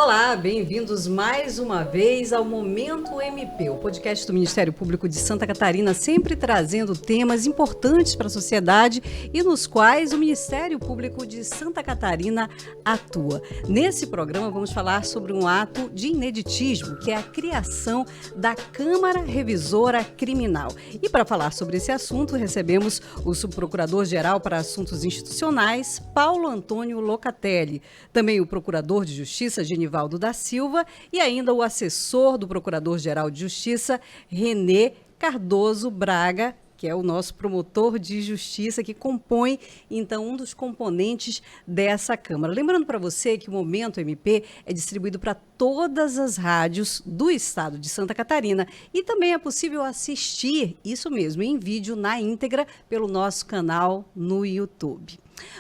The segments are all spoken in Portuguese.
Olá, bem-vindos mais uma vez ao Momento MP, o podcast do Ministério Público de Santa Catarina, sempre trazendo temas importantes para a sociedade e nos quais o Ministério Público de Santa Catarina atua. Nesse programa vamos falar sobre um ato de ineditismo, que é a criação da Câmara Revisora Criminal. E para falar sobre esse assunto, recebemos o Subprocurador-Geral para Assuntos Institucionais, Paulo Antônio Locatelli, também o Procurador de Justiça, Genivaldo da Silva, e ainda o assessor do Procurador-Geral de Justiça, Renê Cardoso Braga, que é o nosso promotor de justiça, que compõe, então, um dos componentes dessa Câmara. Lembrando para você que o Momento MP é distribuído para todas as rádios do estado de Santa Catarina e também é possível assistir, isso mesmo, em vídeo na íntegra pelo nosso canal no YouTube.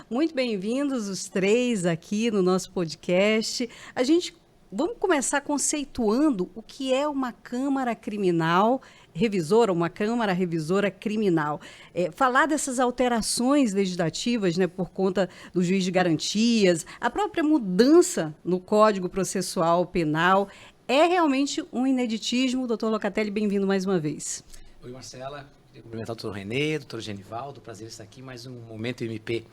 Muito bem-vindos os três aqui no nosso podcast. Vamos começar conceituando o que é uma Câmara Criminal Revisora, uma Câmara Revisora Criminal. Falar dessas alterações legislativas, né, por conta do juiz de garantias, a própria mudança no Código Processual Penal, é realmente um ineditismo. Doutor Locatelli, bem-vindo mais uma vez. Oi, Marcela. Queria cumprimentar o doutor Renê, doutor Genivaldo, prazer estar aqui, mais um Momento MP.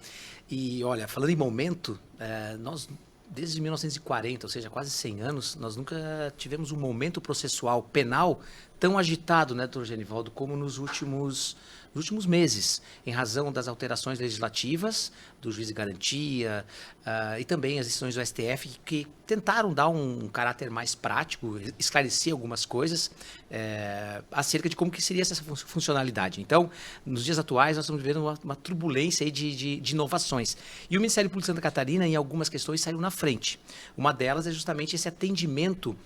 E olha, falando em momento, nós desde 1940, ou seja, quase 100 anos, nós nunca tivemos um momento processual penal tão agitado, né, doutor Genivaldo, como nos últimos meses, em razão das alterações legislativas do juiz de garantia e também as decisões do STF que tentaram dar um caráter mais prático, esclarecer algumas coisas acerca de como que seria essa funcionalidade. Então, nos dias atuais, nós estamos vivendo uma turbulência aí de inovações. E o Ministério Público de Santa Catarina, em algumas questões, saiu na frente. Uma delas é justamente esse atendimento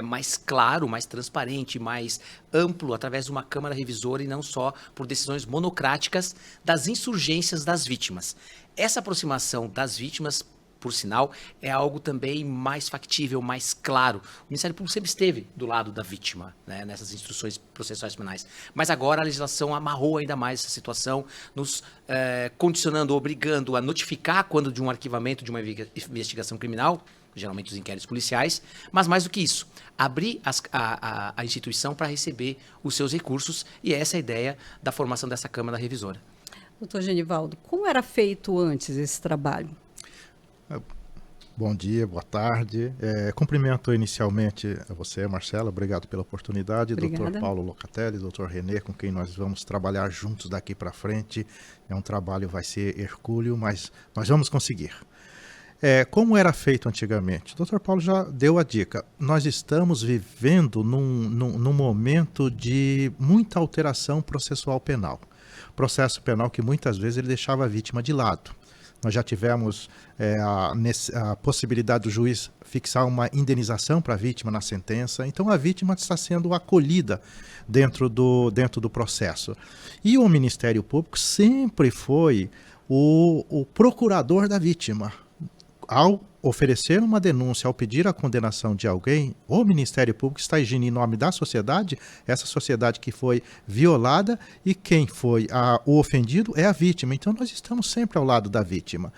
mais claro, mais transparente, mais amplo, através de uma Câmara Revisora e não só por decisões monocráticas das insurgências das vítimas. Essa aproximação das vítimas, por sinal, é algo também mais factível, mais claro. O Ministério Público sempre esteve do lado da vítima, né, nessas instruções processuais penais. Mas agora a legislação amarrou ainda mais essa situação, nos condicionando, obrigando a notificar quando de um arquivamento de uma investigação criminal, geralmente os inquéritos policiais, mas mais do que isso, abrir a instituição para receber os seus recursos, e essa é a ideia da formação dessa Câmara Revisora. Doutor Genivaldo, como era feito antes esse trabalho? Bom dia, boa tarde. Cumprimento inicialmente a você, Marcela, obrigado pela oportunidade. Obrigada. Doutor Paulo Locatelli, doutor Renê, com quem nós vamos trabalhar juntos daqui para frente. É um trabalho, vai ser hercúleo, mas nós vamos conseguir. Como era feito antigamente? O doutor Paulo já deu a dica. Nós estamos vivendo num momento de muita alteração processual penal. Processo penal que muitas vezes ele deixava a vítima de lado. Nós já tivemos a possibilidade do juiz fixar uma indenização para a vítima na sentença. Então, a vítima está sendo acolhida dentro do processo. E o Ministério Público sempre foi o procurador da vítima. Ao oferecer uma denúncia, ao pedir a condenação de alguém, o Ministério Público está agindo em nome da sociedade, essa sociedade que foi violada, e quem foi o ofendido é a vítima. Então, nós estamos sempre ao lado da vítima.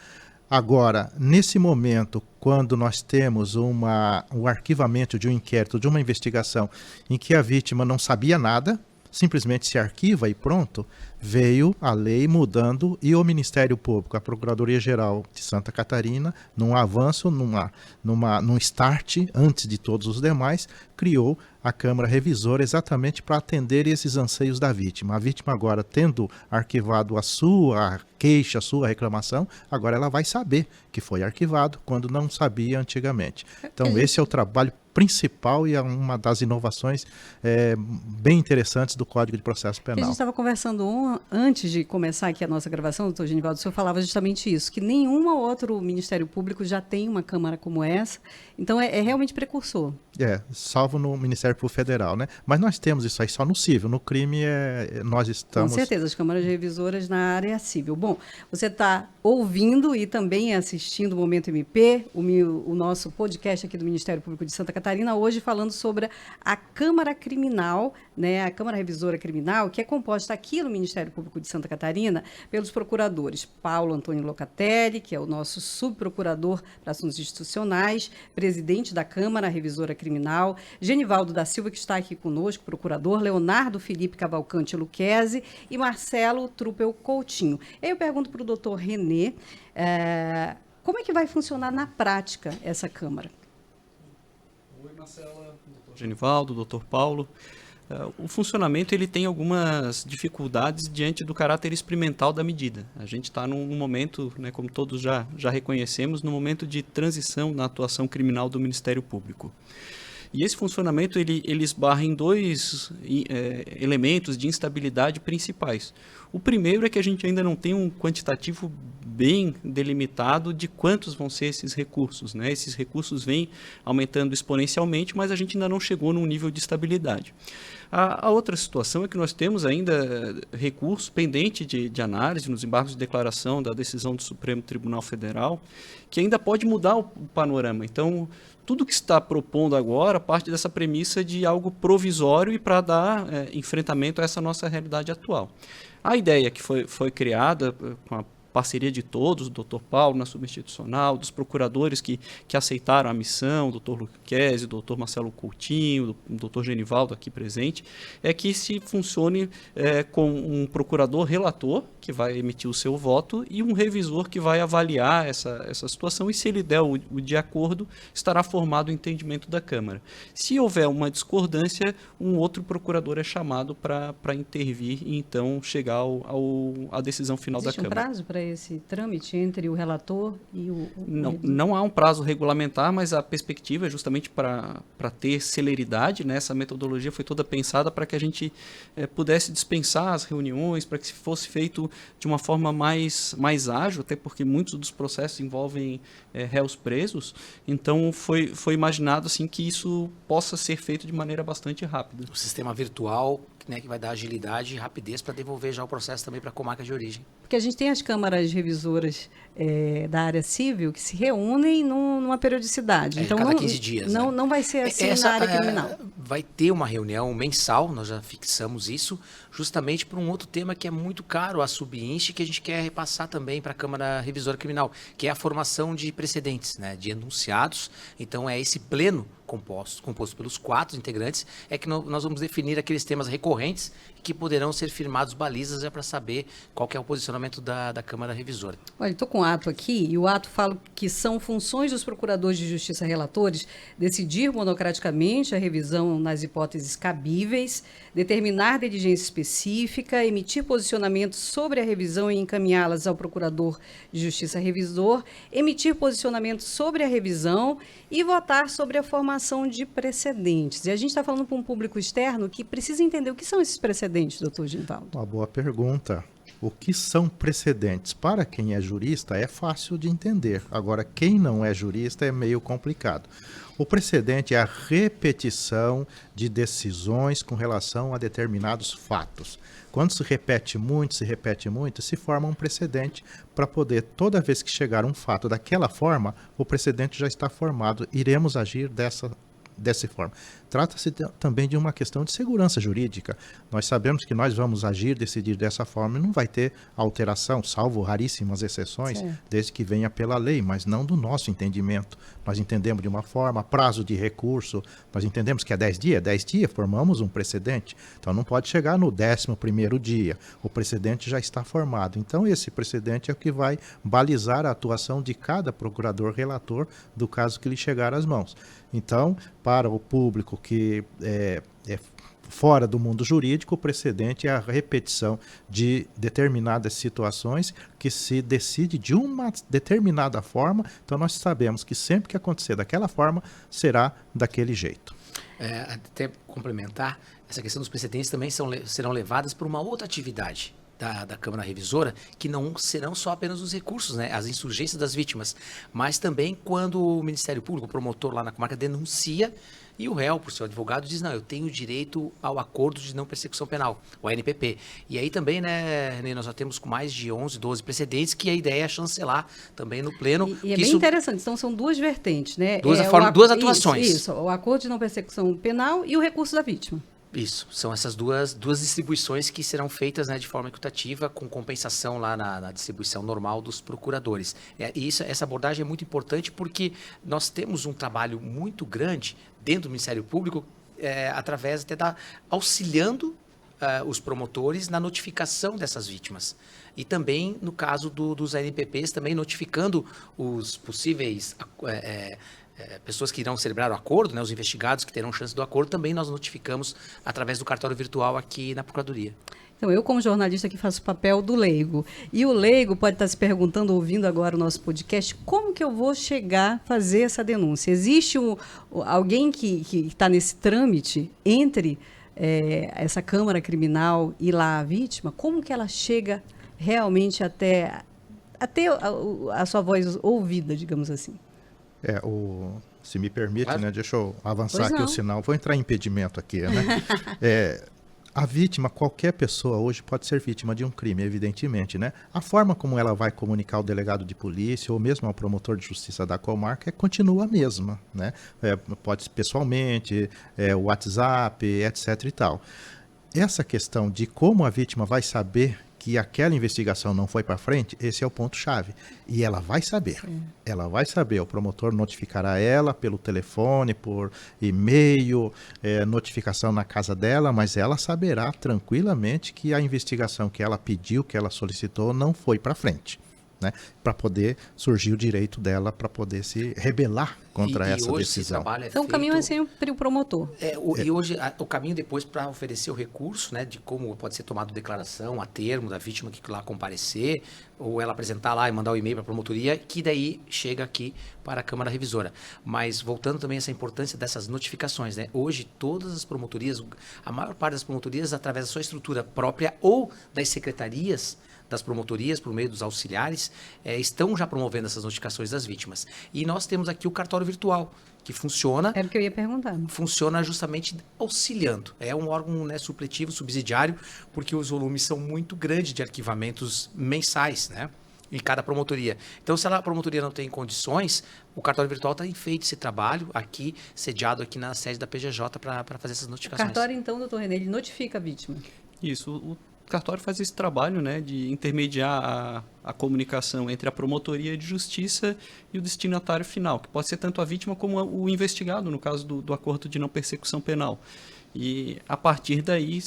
Agora, nesse momento, quando nós temos o arquivamento de um inquérito, de uma investigação, em que a vítima não sabia nada, simplesmente se arquiva e pronto, veio a lei mudando e o Ministério Público, a Procuradoria-Geral de Santa Catarina, num avanço, num start, antes de todos os demais, criou a Câmara Revisora exatamente para atender esses anseios da vítima. A vítima agora, tendo arquivado a sua queixa, a sua reclamação, agora ela vai saber que foi arquivado, quando não sabia antigamente. Então, esse é o trabalho principal e é uma das inovações bem interessantes do Código de Processo Penal. A gente estava conversando antes de começar aqui a nossa gravação, doutor Genivaldo, o senhor falava justamente isso, que nenhum outro Ministério Público já tem uma Câmara como essa, então é realmente precursor. Salvo no Ministério Público Federal, né? Mas nós temos isso aí só no civil, no crime nós estamos... Com certeza, as câmaras revisoras na área civil. Bom, você está ouvindo e também assistindo o Momento MP, o nosso podcast aqui do Ministério Público de Santa Catarina, Catarina, hoje falando sobre a Câmara Criminal, né, a Câmara Revisora Criminal, que é composta aqui no Ministério Público de Santa Catarina pelos procuradores Paulo Antônio Locatelli, que é o nosso subprocurador para assuntos institucionais, presidente da Câmara Revisora Criminal, Genivaldo da Silva, que está aqui conosco, procurador, Leonardo Felipe Cavalcante Luquezzi e Marcelo Truppel Coutinho. Eu pergunto para o doutor Renê, como é que vai funcionar na prática essa Câmara? Oi, Marcela, doutor Genivaldo, doutor Paulo. O funcionamento ele tem algumas dificuldades diante do caráter experimental da medida. A gente está num momento, né, como todos já reconhecemos, num momento de transição na atuação criminal do Ministério Público. E esse funcionamento ele esbarra em dois elementos de instabilidade principais. O primeiro é que a gente ainda não tem um quantitativo bem delimitado de quantos vão ser esses recursos, né? Esses recursos vêm aumentando exponencialmente, mas a gente ainda não chegou num nível de estabilidade. A outra situação é que nós temos ainda recurso pendente de análise nos embargos de declaração da decisão do Supremo Tribunal Federal, que ainda pode mudar o panorama. Então, tudo que está propondo agora parte dessa premissa de algo provisório e para dar enfrentamento a essa nossa realidade atual. A ideia que foi criada com a parceria de todos, do Dr. Paulo na subinstitucional, dos procuradores que aceitaram a missão, o Dr. Luquezzi, o Dr. Marcelo Coutinho, o Dr. Genivaldo aqui presente, é que se funcione com um procurador relator, que vai emitir o seu voto, e um revisor que vai avaliar essa situação, e se ele der o de acordo, estará formado o entendimento da Câmara. Se houver uma discordância, um outro procurador é chamado para intervir e então chegar à decisão final da Câmara. Existe um prazo para esse trâmite entre o relator e o não há um prazo regulamentar, mas a perspectiva é justamente para ter celeridade, né? Essa metodologia foi toda pensada para que a gente pudesse dispensar as reuniões, para que fosse feito de uma forma mais ágil, até porque muitos dos processos envolvem réus presos, então foi imaginado assim, que isso possa ser feito de maneira bastante rápida. O sistema virtual, né, que vai dar agilidade e rapidez para devolver já o processo também para a comarca de origem. Porque a gente tem as câmaras revisoras da área civil que se reúnem numa periodicidade. Então, cada 15 dias. Não vai ser assim na área criminal. Vai ter uma reunião mensal, nós já fixamos isso, justamente por um outro tema que é muito caro à Subinste, que a gente quer repassar também para a Câmara Revisora Criminal, que é a formação de precedentes, né, de enunciados. Então, é esse pleno composto pelos 4 integrantes, é que nós vamos definir aqueles temas recorrentes que poderão ser firmados balizas para saber qual que é o posicionamento da Câmara Revisora. Olha, estou com o ato aqui, e o ato fala que são funções dos procuradores de justiça relatores decidir monocraticamente a revisão nas hipóteses cabíveis, determinar diligência específica, emitir posicionamentos sobre a revisão e encaminhá-las ao procurador de justiça revisor, emitir posicionamentos sobre a revisão e votar sobre a formação de precedentes. E a gente está falando para um público externo que precisa entender o que são esses precedentes, doutor Genivaldo. Uma boa pergunta. O que são precedentes? Para quem é jurista é fácil de entender. Agora, quem não é jurista é meio complicado. O precedente é a repetição de decisões com relação a determinados fatos. Quando se repete muito, se forma um precedente para poder, toda vez que chegar um fato daquela forma, o precedente já está formado, iremos agir dessa forma. Trata-se também de uma questão de segurança jurídica. Nós sabemos que nós vamos agir, decidir dessa forma e não vai ter alteração, salvo raríssimas exceções, desde que venha pela lei, mas não do nosso entendimento. Nós entendemos de uma forma, prazo de recurso, nós entendemos que é 10 dias, 10 dias formamos um precedente. Então não pode chegar no 11º dia, o precedente já está formado. Então esse precedente é o que vai balizar a atuação de cada procurador relator do caso que lhe chegar às mãos. Então, para o público que é fora do mundo jurídico, o precedente é a repetição de determinadas situações que se decide de uma determinada forma. Então, nós sabemos que sempre que acontecer daquela forma, será daquele jeito. Até complementar, essa questão dos precedentes também serão levadas por uma outra atividade, da Câmara Revisora, que não serão só apenas os recursos, né, as insurgências das vítimas, mas também quando o Ministério Público, o promotor lá na comarca, denuncia e o réu, por seu advogado, diz, não, eu tenho direito ao acordo de não persecução penal, o ANPP. E aí também, né, René, nós já temos com mais de 11, 12 precedentes que a ideia é chancelar também no pleno. E é bem interessante, então são duas vertentes, né? Duas atuações. Isso, o acordo de não persecução penal e o recurso da vítima. Isso, são essas duas distribuições que serão feitas, né, de forma equitativa, com compensação lá na distribuição normal dos procuradores. E essa abordagem é muito importante porque nós temos um trabalho muito grande dentro do Ministério Público, através até auxiliando os promotores na notificação dessas vítimas. E também, no caso dos ANPPs, também notificando os possíveis pessoas que irão celebrar o acordo, né, os investigados que terão chance do acordo, também nós notificamos através do cartório virtual aqui na Procuradoria. Então, eu como jornalista aqui faço o papel do leigo. E o leigo pode estar se perguntando, ouvindo agora o nosso podcast, como que eu vou chegar a fazer essa denúncia? Existe alguém que está nesse trâmite entre essa Câmara Criminal e lá a vítima? Como que ela chega realmente até a sua voz ouvida, digamos assim? Se me permite, claro, né, deixa eu avançar pois aqui não. o sinal. Vou entrar em impedimento aqui, né? A vítima, qualquer pessoa hoje pode ser vítima de um crime, evidentemente, né? A forma como ela vai comunicar ao delegado de polícia ou mesmo ao promotor de justiça da comarca continua a mesma, né? Pode ser pessoalmente, o WhatsApp, etc. e tal. Essa questão de como a vítima vai saber que aquela investigação não foi para frente, esse é o ponto-chave. E ela vai saber. Ela vai saber. O promotor notificará ela pelo telefone, por e-mail, notificação na casa dela, mas ela saberá tranquilamente que a investigação que ela pediu, que ela solicitou, não foi para frente. Né, para poder surgir o direito dela para poder se rebelar contra essa hoje decisão. Então, feito, o caminho é sempre o promotor. E hoje o caminho depois para oferecer o recurso, né, de como pode ser tomado declaração a termo da vítima que lá comparecer, ou ela apresentar lá e mandar o e-mail para a promotoria, que daí chega aqui para a Câmara Revisora. Mas voltando também a essa importância dessas notificações, né, hoje todas as promotorias, a maior parte das promotorias, através da sua estrutura própria ou das secretarias das promotorias, por meio dos auxiliares, estão já promovendo essas notificações das vítimas. E nós temos aqui o cartório virtual, que funciona... Era o que eu ia perguntar. Funciona justamente auxiliando. É um órgão, né, supletivo, subsidiário, porque os volumes são muito grandes de arquivamentos mensais, né, em cada promotoria. Então, se a promotoria não tem condições, o cartório virtual tem feito esse trabalho aqui, sediado aqui na sede da PGJ, para fazer essas O notificações. cartório, então, doutor René, ele notifica a vítima. Isso, o cartório faz esse trabalho, né, de intermediar a comunicação entre a promotoria de justiça e o destinatário final, que pode ser tanto a vítima como o investigado, no caso do acordo de não persecução penal. E a partir daí,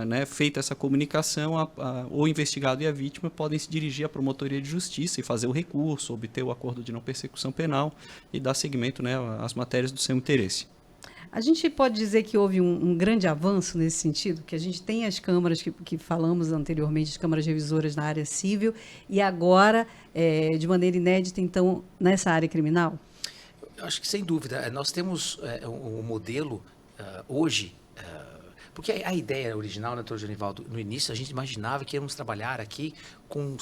né, feita essa comunicação, o investigado e a vítima podem se dirigir à promotoria de justiça e fazer o recurso, obter o acordo de não persecução penal e dar seguimento, né, às matérias do seu interesse. A gente pode dizer que houve um grande avanço nesse sentido, que a gente tem as câmaras que falamos anteriormente, as câmaras revisoras na área civil, e agora, de maneira inédita, então, nessa área criminal? Eu acho que, sem dúvida, nós temos um modelo hoje, porque a ideia original, né, doutor Genivaldo, no início a gente imaginava que íamos trabalhar aqui com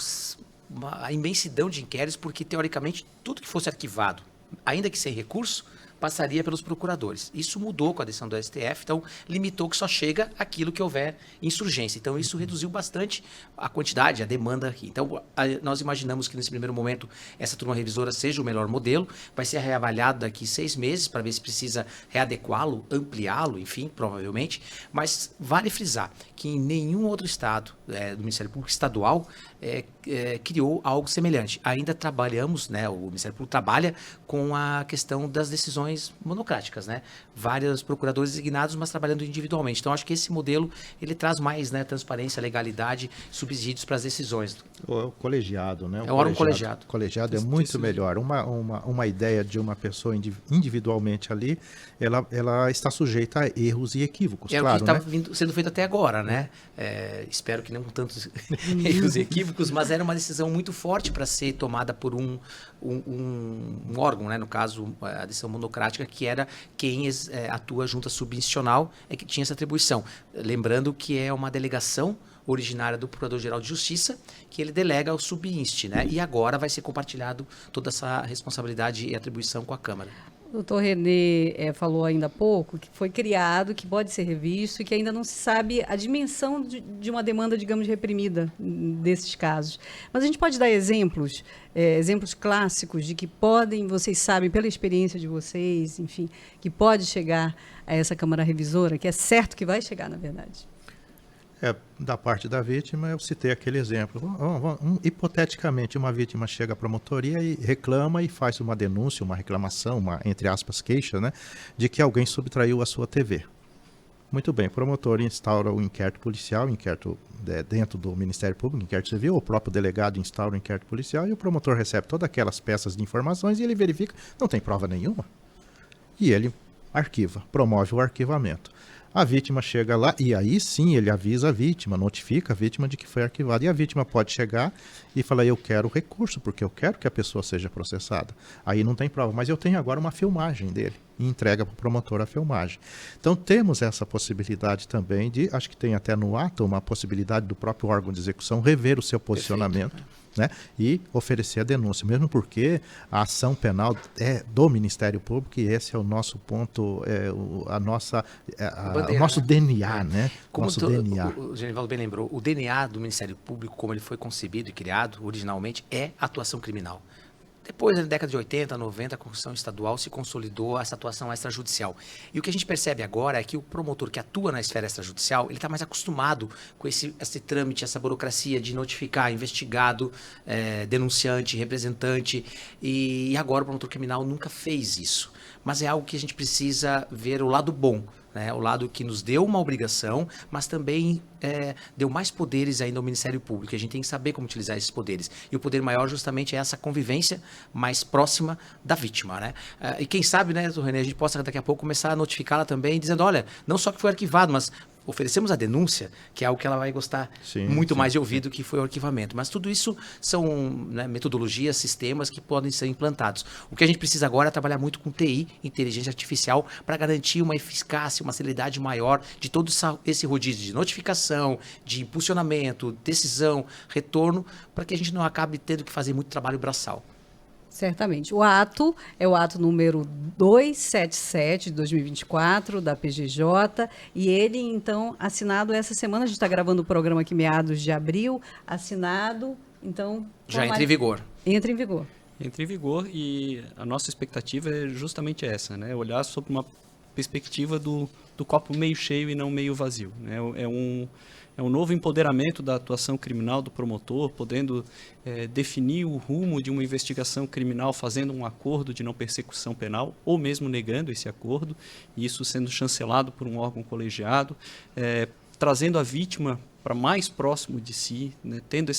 a imensidão de inquéritos, porque, teoricamente, tudo que fosse arquivado, ainda que sem recurso, passaria pelos procuradores. Isso mudou com a decisão do STF, então limitou que só chega aquilo que houver insurgência. Então isso reduziu bastante a quantidade, a demanda aqui. Então nós imaginamos que nesse primeiro momento essa turma revisora seja o melhor modelo, vai ser reavaliado daqui 6 meses para ver se precisa readequá-lo, ampliá-lo, enfim, provavelmente, mas vale frisar que em nenhum outro estado do Ministério Público Estadual criou algo semelhante. Ainda trabalhamos, né, o Ministério Público trabalha com a questão das decisões monocráticas, né? Vários procuradores designados, mas trabalhando individualmente. Então, acho que esse modelo, ele traz mais, né, transparência, legalidade, subsídios para as decisões. O colegiado, né? É um órgão colegiado. O colegiado é muito melhor. Uma ideia de uma pessoa individualmente ali, ela está sujeita a erros e equívocos, claro, o que está sendo feito até agora, né? Espero que não com tantos erros e equívocos, mas era uma decisão muito forte para ser tomada por um órgão, né? No caso, a decisão monocrática, que era quem atua junto à subinstitucional, que tinha essa atribuição. Lembrando que é uma delegação originária do Procurador-Geral de Justiça, que ele delega ao subinste, né? E agora vai ser compartilhado toda essa responsabilidade e atribuição com a Câmara. O doutor René falou ainda há pouco que foi criado, que pode ser revisto e que ainda não se sabe a dimensão de uma demanda, digamos, reprimida desses casos. Mas a gente pode dar exemplos, exemplos clássicos de que podem, vocês sabem, pela experiência de vocês, enfim, que pode chegar a essa Câmara Revisora, que é certo que vai chegar, na verdade. Da parte da vítima, eu citei aquele exemplo. Hipoteticamente, uma vítima chega à promotoria e reclama e faz uma denúncia, uma reclamação, uma, entre aspas, queixa, né, de que alguém subtraiu a sua TV. Muito bem, o promotor instaura o inquérito policial, inquérito dentro do Ministério Público, inquérito civil, o próprio delegado instaura o inquérito policial e o promotor recebe todas aquelas peças de informações e ele verifica, não tem prova nenhuma. E ele arquiva, promove o arquivamento. A vítima chega lá e aí sim ele avisa a vítima, notifica a vítima de que foi arquivado. E a vítima pode chegar e falar, eu quero recurso, porque eu quero que a pessoa seja processada. Aí não tem prova, mas eu tenho agora uma filmagem dele. E entrega para o promotor a filmagem. Então temos essa possibilidade também de, acho que tem até no ato, uma possibilidade do próprio órgão de execução rever o seu posicionamento. Perfeito. Né, e oferecer a denúncia, mesmo porque a ação penal é do Ministério Público e esse é o nosso ponto, o nosso DNA, né? Como nosso DNA. O Genivaldo bem lembrou, o DNA do Ministério Público, como ele foi concebido e criado originalmente, é atuação criminal. Depois, na década de 80, 90, a Constituição Estadual se consolidou essa atuação extrajudicial. E o que a gente percebe agora é que o promotor que atua na esfera extrajudicial, ele está mais acostumado com esse trâmite, essa burocracia de notificar investigado, denunciante, representante. E agora o promotor criminal nunca fez isso. Mas é algo que a gente precisa ver o lado bom. Né, o lado que nos deu uma obrigação, mas também deu mais poderes ainda ao Ministério Público. A gente tem que saber como utilizar esses poderes. E o poder maior justamente é essa convivência mais próxima da vítima. Né? E quem sabe, né, René, a gente possa daqui a pouco começar a notificá-la também, dizendo, olha, não só que foi arquivado, mas oferecemos a denúncia, que é algo que ela vai gostar muito mais de ouvir do que foi o arquivamento. Mas tudo isso são, né, metodologias, sistemas que podem ser implantados. O que a gente precisa agora é trabalhar muito com TI, inteligência artificial, para garantir uma eficácia, uma celeridade maior de todo esse rodízio de notificação, de impulsionamento, decisão, retorno, para que a gente não acabe tendo que fazer muito trabalho braçal. Certamente. O ato é o ato número 277 de 2024, da PGJ, e ele, então, assinado essa semana, a gente está gravando o programa aqui meados de abril, assinado, então... Já entra em vigor. Entra em vigor. Entra em vigor e a nossa expectativa é justamente essa, né? Olhar sob uma perspectiva do copo meio cheio e não meio vazio, né? É um novo empoderamento da atuação criminal do promotor, podendo definir o rumo de uma investigação criminal fazendo um acordo de não persecução penal, ou mesmo negando esse acordo, e isso sendo chancelado por um órgão colegiado, trazendo a vítima para mais próximo de si, né, tendo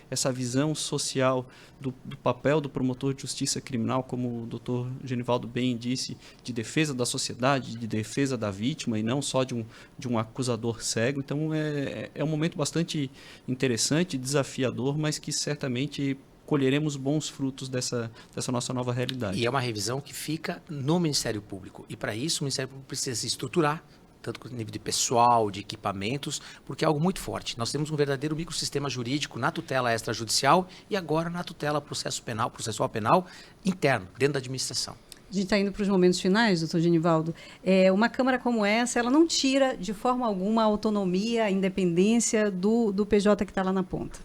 essa visão social do papel do promotor de justiça criminal, como o doutor Genivaldo bem disse, de defesa da sociedade, de defesa da vítima, e não só de um acusador cego. Então é um momento bastante interessante, desafiador, mas que certamente colheremos bons frutos dessa nossa nova realidade. E é uma revisão que fica no Ministério Público. E para isso o Ministério Público precisa se estruturar, tanto com nível de pessoal, de equipamentos, porque é algo muito forte. Nós temos um verdadeiro microsistema jurídico na tutela extrajudicial e agora na tutela processual penal interno, dentro da administração. A gente está indo para os momentos finais, doutor Genivaldo. Uma Câmara como essa, ela não tira de forma alguma a autonomia, a independência do PJ que está lá na ponta.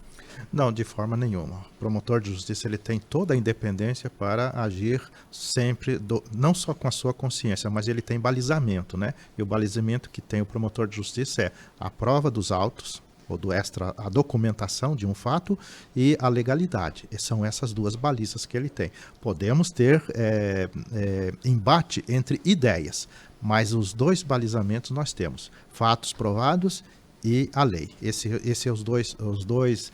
Não, de forma nenhuma. O promotor de justiça ele tem toda a independência para agir sempre, não só com a sua consciência, mas ele tem balizamento, né? E o balizamento que tem o promotor de justiça é a prova dos autos, ou a documentação de um fato e a legalidade. E são essas duas balizas que ele tem. Podemos ter embate entre ideias, mas os dois balizamentos nós temos: fatos provados e a lei. Esse é os dois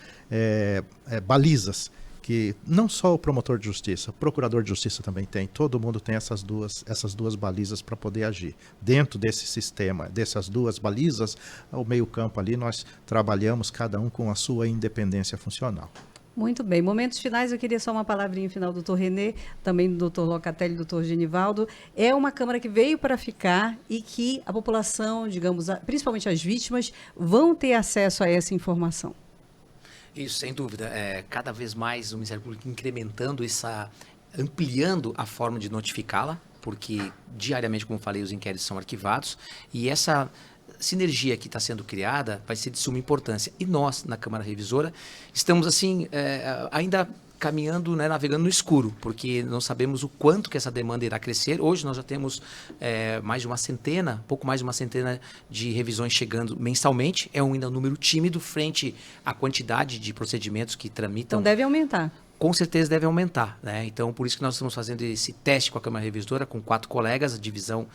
balizas que não só o promotor de justiça, o procurador de justiça também tem. Todo mundo tem essas duas balizas para poder agir. Dentro desse sistema, dessas duas balizas, o meio-campo ali, nós trabalhamos cada um com a sua independência funcional. Muito bem. Momentos finais, eu queria só uma palavrinha final do doutor Renê, também do doutor Locatelli e do doutor Genivaldo. É uma Câmara que veio para ficar e que a população, digamos, principalmente as vítimas, vão ter acesso a essa informação. Isso, sem dúvida. Cada vez mais o Ministério Público incrementando ampliando a forma de notificá-la, porque diariamente, como eu falei, os inquéritos são arquivados, e essa sinergia que está sendo criada vai ser de suma importância. E nós, na Câmara Revisora, estamos assim, ainda caminhando, né, navegando no escuro, porque não sabemos o quanto que essa demanda irá crescer. Hoje nós já temos pouco mais de uma centena de revisões chegando mensalmente. É ainda um número tímido frente à quantidade de procedimentos que tramitam. Então deve aumentar. Com certeza deve aumentar, né? Então, por isso que nós estamos fazendo esse teste com a Câmara Revisora, com 4 colegas, a divisão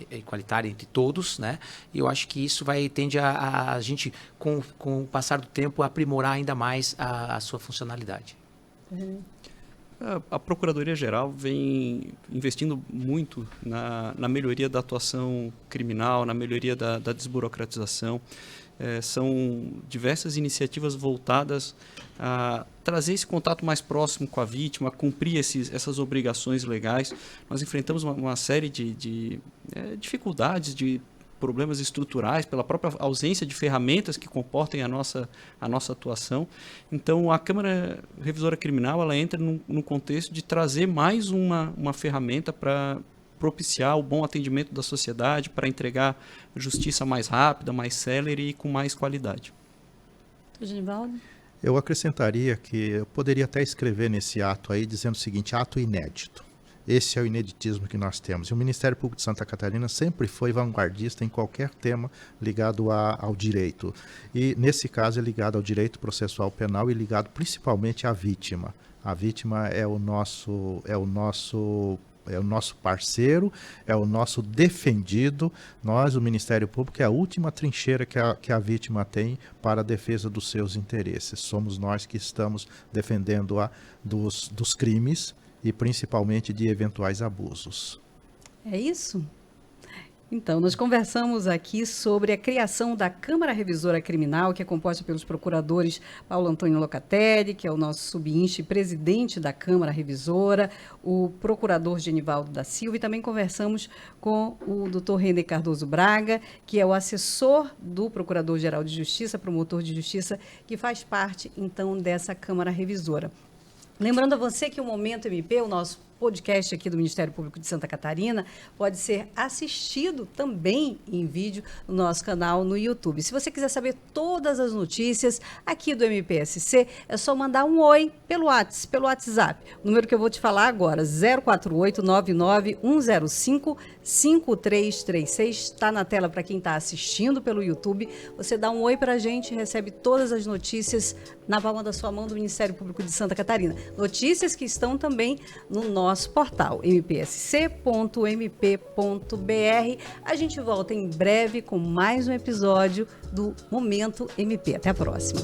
igualitária entre todos, né? E eu acho que isso tende a gente, com o passar do tempo, aprimorar ainda mais a sua funcionalidade. A Procuradoria-Geral vem investindo muito na melhoria da atuação criminal, na melhoria da desburocratização. São diversas iniciativas voltadas a trazer esse contato mais próximo com a vítima, a cumprir essas obrigações legais. Nós enfrentamos uma série de dificuldades, de problemas estruturais, pela própria ausência de ferramentas que comportem a nossa atuação. Então, a Câmara Revisora Criminal ela entra no contexto de trazer mais uma ferramenta para propiciar o bom atendimento da sociedade, para entregar justiça mais rápida, mais célere e com mais qualidade. Genivaldo? Eu acrescentaria que eu poderia até escrever nesse ato aí, dizendo o seguinte: ato inédito. Esse é o ineditismo que nós temos. E o Ministério Público de Santa Catarina sempre foi vanguardista em qualquer tema ligado ao direito. E, nesse caso, é ligado ao direito processual penal e ligado principalmente à vítima. A vítima é o nosso parceiro, é o nosso defendido. Nós, o Ministério Público, é a última trincheira que a vítima tem para a defesa dos seus interesses. Somos nós que estamos defendendo dos crimes e principalmente de eventuais abusos. É isso? Então, nós conversamos aqui sobre a criação da Câmara Revisora Criminal, que é composta pelos procuradores Paulo Antônio Locatelli, que é o nosso subíndice presidente da Câmara Revisora, o procurador Genivaldo da Silva, e também conversamos com o doutor Renê Cardoso Braga, que é o assessor do Procurador-Geral de Justiça, promotor de justiça, que faz parte, então, dessa Câmara Revisora. Lembrando a você que o Momento MP, o nosso podcast aqui do Ministério Público de Santa Catarina, pode ser assistido também em vídeo no nosso canal no YouTube. Se você quiser saber todas as notícias aqui do MPSC, é só mandar um oi pelo WhatsApp. O número que eu vou te falar agora, 048-99-105-5336, está na tela para quem está assistindo pelo YouTube. Você dá um oi para a gente, recebe todas as notícias na palma da sua mão do Ministério Público de Santa Catarina. Notícias que estão também no nosso portal, mpsc.mp.br. A gente volta em breve com mais um episódio do Momento MP. Até a próxima.